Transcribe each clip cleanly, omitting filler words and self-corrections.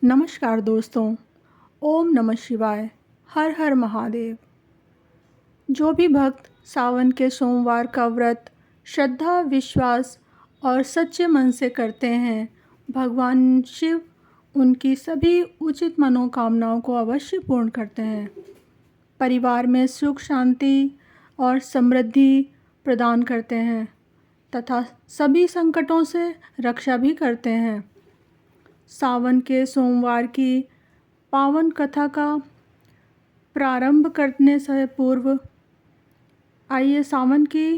नमस्कार दोस्तों। ओम नमः शिवाय। हर हर महादेव। जो भी भक्त सावन के सोमवार का व्रत श्रद्धा, विश्वास और सच्चे मन से करते हैं, भगवान शिव उनकी सभी उचित मनोकामनाओं को अवश्य पूर्ण करते हैं। परिवार में सुख, शांति और समृद्धि प्रदान करते हैं तथा सभी संकटों से रक्षा भी करते हैं। सावन के सोमवार की पावन कथा का प्रारंभ करने से पूर्व आइए सावन की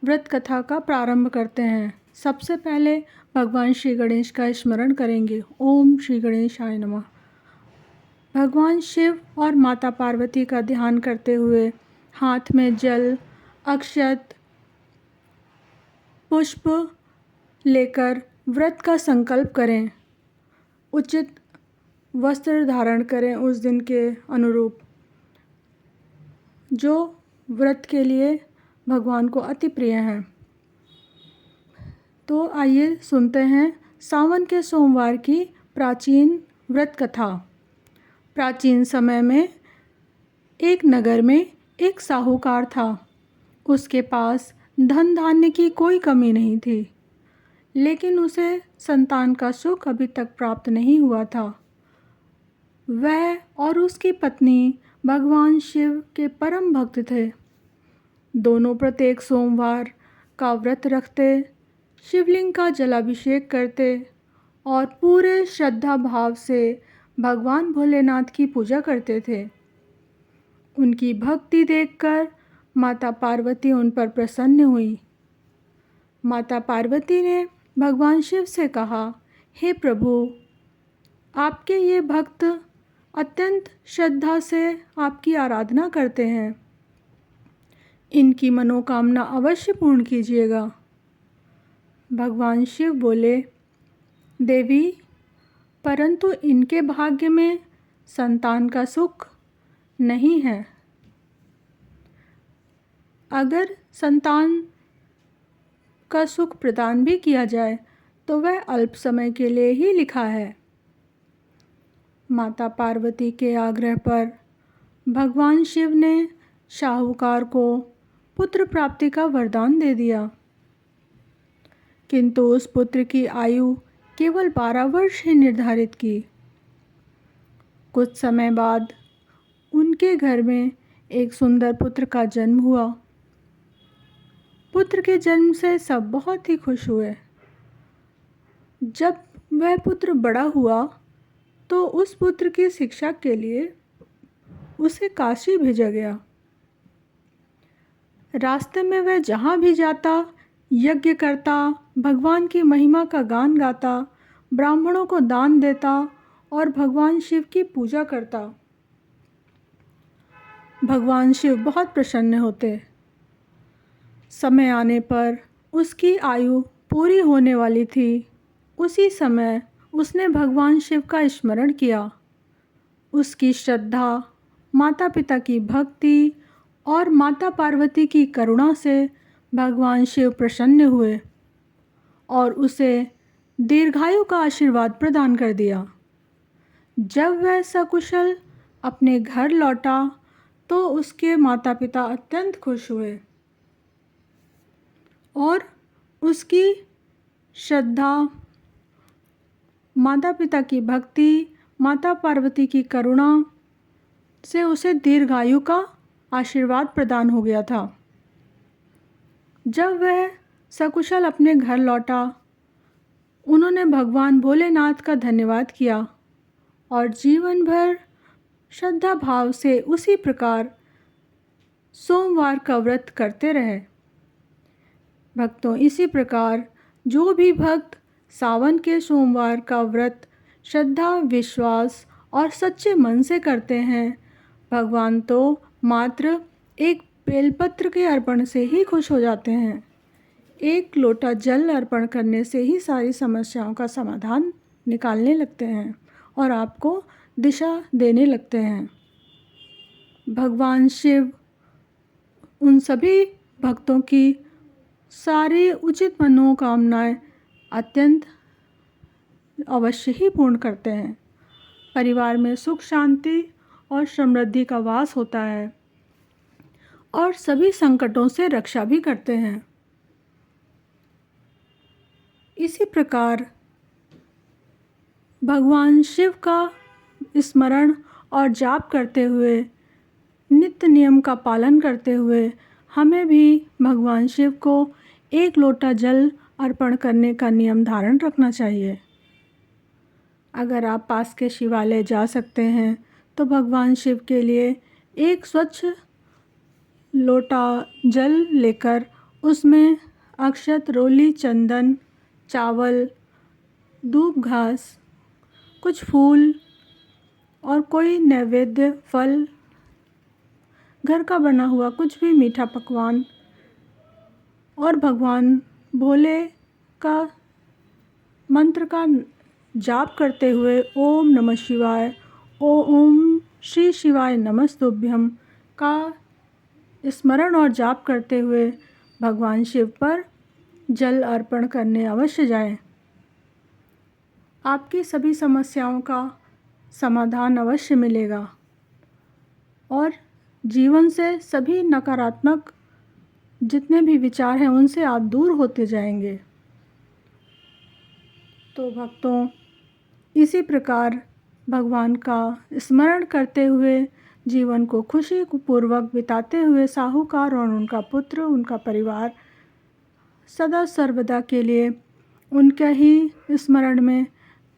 व्रत कथा का प्रारंभ करते हैं। सबसे पहले भगवान श्री गणेश का स्मरण करेंगे। ओम श्री गणेशाय नमः। भगवान शिव और माता पार्वती का ध्यान करते हुए हाथ में जल, अक्षत, पुष्प लेकर व्रत का संकल्प करें। उचित वस्त्र धारण करें उस दिन के अनुरूप, जो व्रत के लिए भगवान को अति प्रिय हैं। तो आइए सुनते हैं सावन के सोमवार की प्राचीन व्रत कथा। प्राचीन समय में एक नगर में एक साहूकार था। उसके पास धन धान्य की कोई कमी नहीं थी, लेकिन उसे संतान का सुख अभी तक प्राप्त नहीं हुआ था। वह और उसकी पत्नी भगवान शिव के परम भक्त थे। दोनों प्रत्येक सोमवार का व्रत रखते, शिवलिंग का जलाभिषेक करते और पूरे श्रद्धा भाव से भगवान भोलेनाथ की पूजा करते थे। उनकी भक्ति देखकर माता पार्वती उन पर प्रसन्न हुई। माता पार्वती ने भगवान शिव से कहा, हे प्रभु, आपके ये भक्त अत्यंत श्रद्धा से आपकी आराधना करते हैं। इनकी मनोकामना अवश्य पूर्ण कीजिएगा। भगवान शिव बोले, देवी, परंतु इनके भाग्य में संतान का सुख नहीं है। अगर संतान का सुख प्रदान भी किया जाए तो वह अल्प समय के लिए ही लिखा है। माता पार्वती के आग्रह पर भगवान शिव ने साहूकार को पुत्र प्राप्ति का वरदान दे दिया, किंतु उस पुत्र की आयु केवल 12 वर्ष ही निर्धारित की। कुछ समय बाद उनके घर में एक सुंदर पुत्र का जन्म हुआ। पुत्र के जन्म से सब बहुत ही खुश हुए। जब वह पुत्र बड़ा हुआ तो उस पुत्र की शिक्षा के लिए उसे काशी भेजा गया। रास्ते में वह जहाँ भी जाता यज्ञ करता, भगवान की महिमा का गान गाता, ब्राह्मणों को दान देता और भगवान शिव की पूजा करता। भगवान शिव बहुत प्रसन्न होते। समय आने पर उसकी आयु पूरी होने वाली थी। उसी समय उसने भगवान शिव का स्मरण किया। उसकी श्रद्धा, माता पिता की भक्ति और माता पार्वती की करुणा से भगवान शिव प्रसन्न हुए और उसे दीर्घायु का आशीर्वाद प्रदान कर दिया। जब वह सकुशल अपने घर लौटा तो उसके माता पिता अत्यंत खुश हुए और उसकी श्रद्धा, माता पिता की भक्ति, माता पार्वती की करुणा से उसे दीर्घायु का आशीर्वाद प्रदान हो गया था। जब वह सकुशल अपने घर लौटा, उन्होंने भगवान भोलेनाथ का धन्यवाद किया और जीवन भर श्रद्धा भाव से उसी प्रकार सोमवार का व्रत करते रहे। भक्तों, इसी प्रकार जो भी भक्त सावन के सोमवार का व्रत श्रद्धा, विश्वास और सच्चे मन से करते हैं, भगवान तो मात्र एक बेलपत्र के अर्पण से ही खुश हो जाते हैं। एक लोटा जल अर्पण करने से ही सारी समस्याओं का समाधान निकालने लगते हैं और आपको दिशा देने लगते हैं। भगवान शिव उन सभी भक्तों की सारी उचित मनोकामनाएं अत्यंत अवश्य ही पूर्ण करते हैं। परिवार में सुख शांति और समृद्धि का वास होता है और सभी संकटों से रक्षा भी करते हैं। इसी प्रकार भगवान शिव का स्मरण और जाप करते हुए, नित्य नियम का पालन करते हुए हमें भी भगवान शिव को 1 लोटा जल अर्पण करने का नियम धारण रखना चाहिए। अगर आप पास के शिवालय जा सकते हैं तो भगवान शिव के लिए एक स्वच्छ लोटा जल लेकर उसमें अक्षत, रोली, चंदन, चावल, दूब घास, कुछ फूल और कोई नैवेद्य फल, घर का बना हुआ कुछ भी मीठा पकवान और भगवान भोले का मंत्र का जाप करते हुए ओम नमः शिवाय, ओम श्री शिवाय नमस्तुभ्यम का स्मरण और जाप करते हुए भगवान शिव पर जल अर्पण करने अवश्य जाएं। आपकी सभी समस्याओं का समाधान अवश्य मिलेगा और जीवन से सभी नकारात्मक जितने भी विचार हैं उनसे आप दूर होते जाएंगे। तो भक्तों, इसी प्रकार भगवान का स्मरण करते हुए जीवन को खुशी पूर्वक बिताते हुए साहूकार और उनका पुत्र, उनका परिवार सदा सर्वदा के लिए उनके ही स्मरण में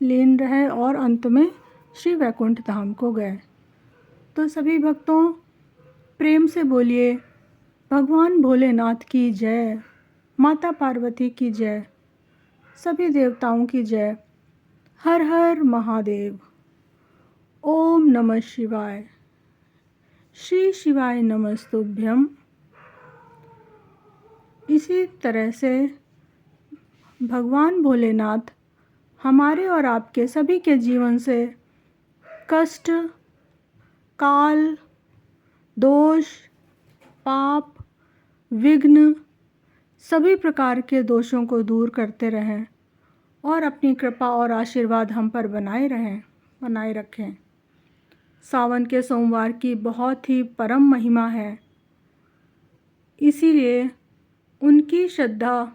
लीन रहे और अंत में श्री वैकुंठ धाम को गए। तो सभी भक्तों, प्रेम से बोलिए भगवान भोलेनाथ की जय, माता पार्वती की जय, सभी देवताओं की जय। हर हर महादेव। ओम नमः शिवाय। श्री शिवाय नमस्तुभ्यम। इसी तरह से भगवान भोलेनाथ हमारे और आपके सभी के जीवन से कष्ट, काल, दोष, पाप, विघ्न सभी प्रकार के दोषों को दूर करते रहें और अपनी कृपा और आशीर्वाद हम पर बनाए रखें। सावन के सोमवार की बहुत ही परम महिमा है, इसीलिए उनकी श्रद्धा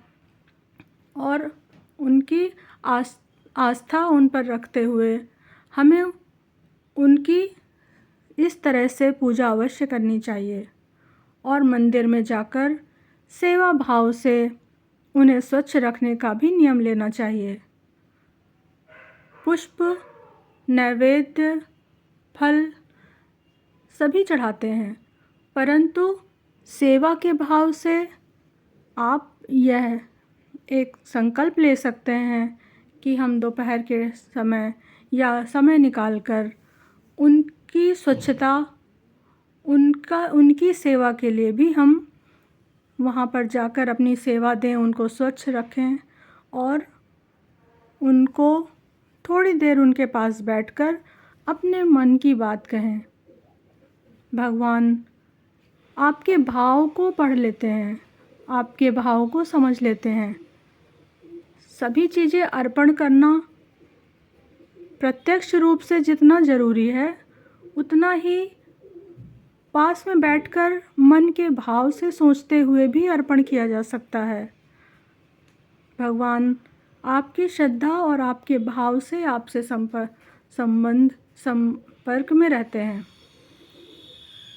और उनकी आस्था उन पर रखते हुए हमें उनकी इस तरह से पूजा अवश्य करनी चाहिए और मंदिर में जाकर सेवा भाव से उन्हें स्वच्छ रखने का भी नियम लेना चाहिए। पुष्प, नैवेद्य, फल सभी चढ़ाते हैं, परंतु सेवा के भाव से आप यह एक संकल्प ले सकते हैं कि हम दोपहर के समय या समय निकालकर उनकी स्वच्छता, उनकी सेवा के लिए भी हम वहाँ पर जाकर अपनी सेवा दें, उनको स्वच्छ रखें और उनको थोड़ी देर उनके पास बैठकर अपने मन की बात कहें। भगवान आपके भाव को पढ़ लेते हैं, आपके भाव को समझ लेते हैं। सभी चीज़ें अर्पण करना प्रत्यक्ष रूप से जितना ज़रूरी है, उतना ही पास में बैठकर मन के भाव से सोचते हुए भी अर्पण किया जा सकता है। भगवान आपकी श्रद्धा और आपके भाव से आपसे संपर्क में रहते हैं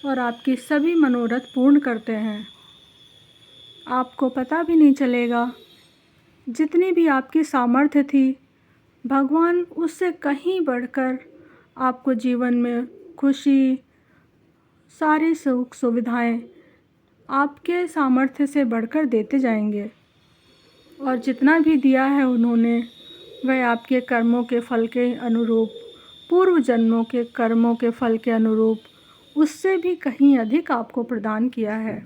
और आपकी सभी मनोरथ पूर्ण करते हैं। आपको पता भी नहीं चलेगा, जितनी भी आपकी सामर्थ्य थी, भगवान उससे कहीं बढ़कर आपको जीवन में खुशी, सारी सुख सुविधाएं आपके सामर्थ्य से बढ़कर देते जाएंगे और जितना भी दिया है उन्होंने, वह आपके कर्मों के फल के अनुरूप, पूर्व जन्मों के कर्मों के फल के अनुरूप उससे भी कहीं अधिक आपको प्रदान किया है।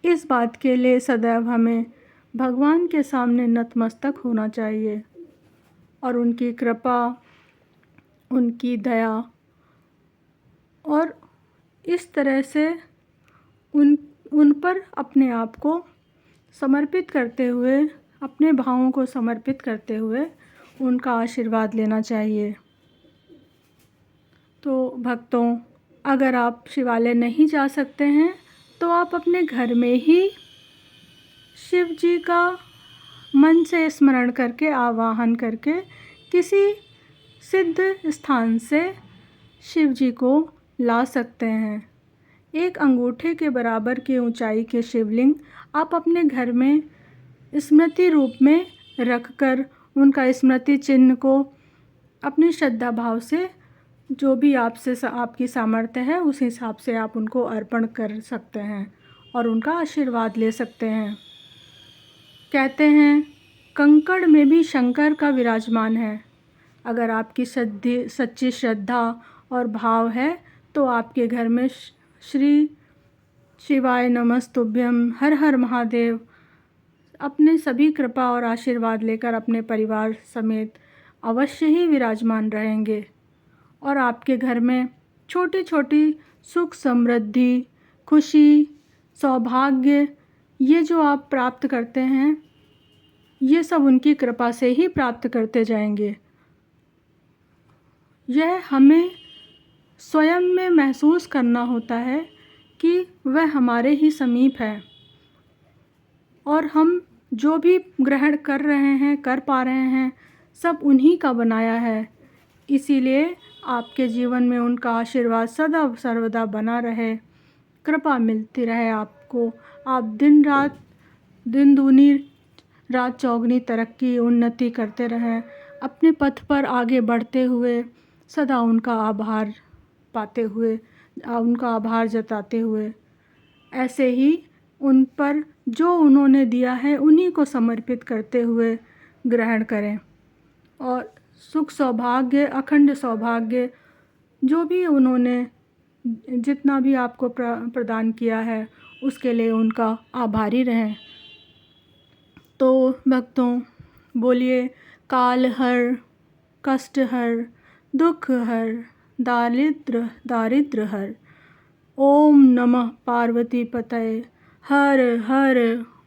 इस बात के लिए सदैव हमें भगवान के सामने नतमस्तक होना चाहिए और उनकी कृपा, उनकी दया और इस तरह से उन पर अपने आप को समर्पित करते हुए, अपने भावों को समर्पित करते हुए उनका आशीर्वाद लेना चाहिए। तो भक्तों, अगर आप शिवालय नहीं जा सकते हैं तो आप अपने घर में ही शिव जी का मन से स्मरण करके, आवाहन करके किसी सिद्ध स्थान से शिव जी को ला सकते हैं। एक अंगूठे के बराबर की ऊंचाई के शिवलिंग आप अपने घर में स्मृति रूप में रखकर उनका स्मृति चिन्ह को अपनी श्रद्धा भाव से, जो भी आपकी सामर्थ्य है उस हिसाब से आप उनको अर्पण कर सकते हैं और उनका आशीर्वाद ले सकते हैं। कहते हैं कंकड़ में भी शंकर का विराजमान है। अगर आपकी सच्ची श्रद्धा और भाव है तो आपके घर में श्री शिवाय नमस्तुभ्यम, हर हर महादेव अपने सभी कृपा और आशीर्वाद लेकर अपने परिवार समेत अवश्य ही विराजमान रहेंगे और आपके घर में छोटी छोटी सुख, समृद्धि, खुशी, सौभाग्य, ये जो आप प्राप्त करते हैं ये सब उनकी कृपा से ही प्राप्त करते जाएंगे। यह हमें स्वयं में महसूस करना होता है कि वह हमारे ही समीप है और हम जो भी ग्रहण कर रहे हैं, कर पा रहे हैं, सब उन्हीं का बनाया है। इसीलिए आपके जीवन में उनका आशीर्वाद सदा सर्वदा बना रहे, कृपा मिलती रहे आपको। आप दिन दूनी रात चौगनी तरक्की, उन्नति करते रहें, अपने पथ पर आगे बढ़ते हुए, सदा उनका आभार पाते हुए, उनका आभार जताते हुए, ऐसे ही उन पर जो उन्होंने दिया है उन्हीं को समर्पित करते हुए ग्रहण करें और सुख, सौभाग्य, अखंड सौभाग्य, जो भी उन्होंने जितना भी आपको प्रदान किया है उसके लिए उनका आभारी रहें। तो भक्तों, बोलिए काल हर, कष्ट हर, दुख हर, दारिद्र हर। ओम नमः पार्वती पतये, हर हर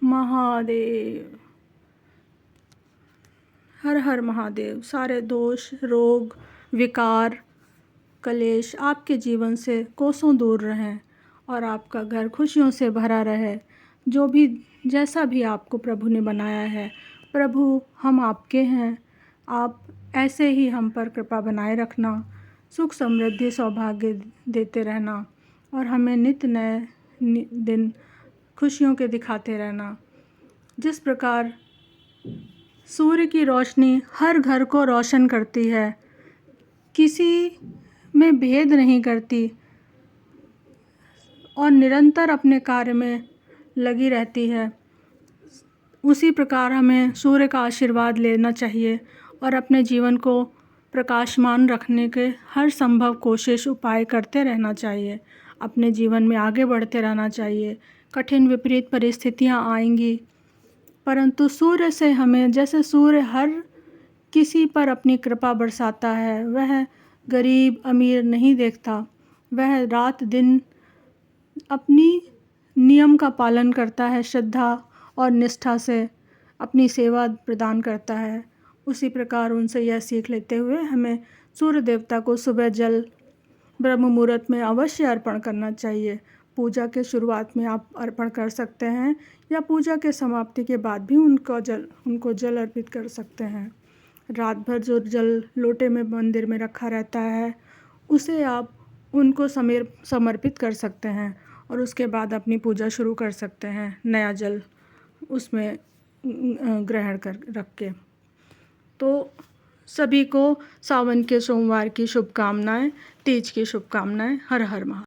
महादेव। हर हर महादेव। सारे दोष, रोग, विकार, कलेश आपके जीवन से कोसों दूर रहें और आपका घर खुशियों से भरा रहे। जो भी जैसा भी आपको प्रभु ने बनाया है, प्रभु हम आपके हैं, आप ऐसे ही हम पर कृपा बनाए रखना, सुख, समृद्धि, सौभाग्य देते रहना और हमें नित्य नए दिन खुशियों के दिखाते रहना। जिस प्रकार सूर्य की रोशनी हर घर को रोशन करती है, किसी में भेद नहीं करती और निरंतर अपने कार्य में लगी रहती है, उसी प्रकार हमें सूर्य का आशीर्वाद लेना चाहिए और अपने जीवन को प्रकाशमान रखने के हर संभव कोशिश, उपाय करते रहना चाहिए। अपने जीवन में आगे बढ़ते रहना चाहिए। कठिन विपरीत परिस्थितियां आएंगी, परंतु सूर्य से हमें, जैसे सूर्य हर किसी पर अपनी कृपा बरसाता है, वह गरीब अमीर नहीं देखता, वह रात दिन अपनी नियम का पालन करता है, श्रद्धा और निष्ठा से अपनी सेवा प्रदान करता है। उसी प्रकार उनसे यह सीख लेते हुए हमें सूर्य देवता को सुबह जल ब्रह्म मुहूर्त में अवश्य अर्पण करना चाहिए। पूजा के शुरुआत में आप अर्पण कर सकते हैं या पूजा के समाप्ति के बाद भी उनको जल अर्पित कर सकते हैं। रात भर जो जल लोटे में मंदिर में रखा रहता है उसे आप उनको समर्पित कर सकते हैं और उसके बाद अपनी पूजा शुरू कर सकते हैं, नया जल उसमें ग्रहण कर रख के। तो सभी को सावन के सोमवार की शुभकामनाएं, तीज की शुभकामनाएं। हर हर महादेव।